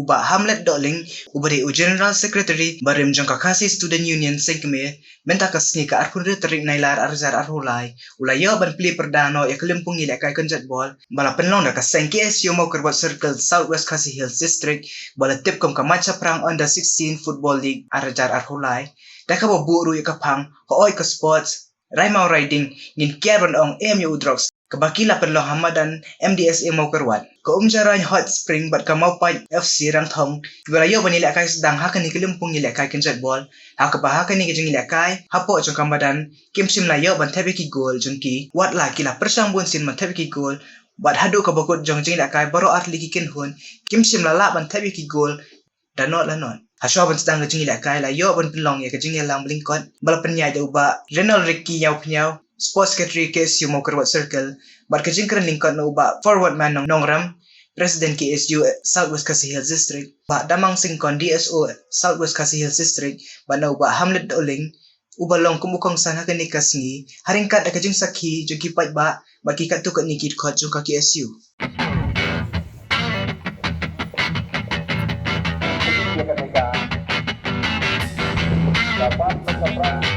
ubah Hamlet Dohling ubari General Secretary barim Jong kakasi Student Union sengkeme menta kasni ka arpun terik nailar arjar arhulai ulayo ban Plie Pyrda no ya kelimpung ilek kai kenjat bol bala penlong da kaseng KSU mau kerbuat circle Southwest Khasi Hills District bala tip kom ka Maitshaphrang under 16 Football League arjar arhulai da ka buru ya kapang hooi ka sports Raimau riding ngin kiaron ong MU drugs kabakila penlong hamadan MDSA mau kerwat ko umjaran hot spring bat ka mau pai FC rang thong barayo banila kai sedang hakan ni kelimpung ilek kai kenjat bol ha ka bahakan ni kejung ilek kai hapo jong kamadan kimsim layo ban thabi ki goal jong ki wat la kila persang bun sin man thabi ki goal bat hadu ka bokot jong jing ilek kai baro atli ki kin hun kimsim lala ban thabi ki goal danot lanon Haswa ban sedang kejung ilek kai layo ban penlong ya kejung lang blingkot bal penyai da uba Renal Ricky yau penyau Sports Secretary KSU mau kerwat circle bat kejing keren lingkot na uba forward man nongram President KSU Southwest Khasi Hills District ba damang singkon DSO Southwest Khasi Hills District ba na uba Hamlet Dohling uba long kumukong sana kani kasngi haringkat da kejing sakhi jong kipat ba kikat tu kat nikit khot jong ka KSU dapat Maitshaphrang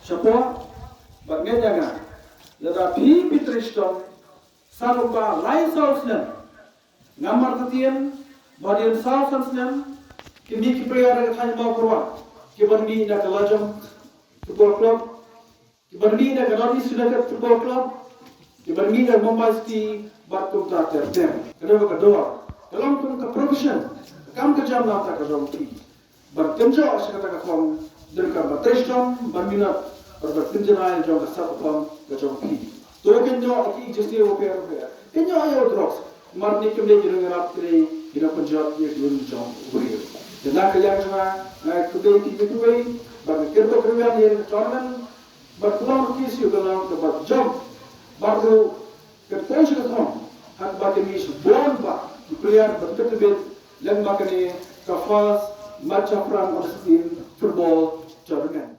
Siapa? Bagian jangan. Jada pi pitristom sarupa lai sausnya. Ngamar ketian bagian sausnya. Kini kipraya ada mau keluar. Kibandi nak lajang football club. Kibandi nak North Sudan football club. Kibandi nak Mumbai City batum tak tertem. Kedua kedua. Dalam ke profession. Kam kerja nak tak kerja pi. Berkerja sekarang kaum derka batristom berminat berkerja jauh besar kaum kerja pi. Tuh kerja aki jadi oper. Kerja ayo drugs. Marni kemana jadi rapri. Kita kerja dia dulu jauh oper. Dan kerja nak kedai itu berkerja kerja dia tournament berkeluar kisi dalam tempat jump baru kerja sekarang. Hak bagi mis born ba player berkerja dan bagi kafas Maitshaphrang football tournament.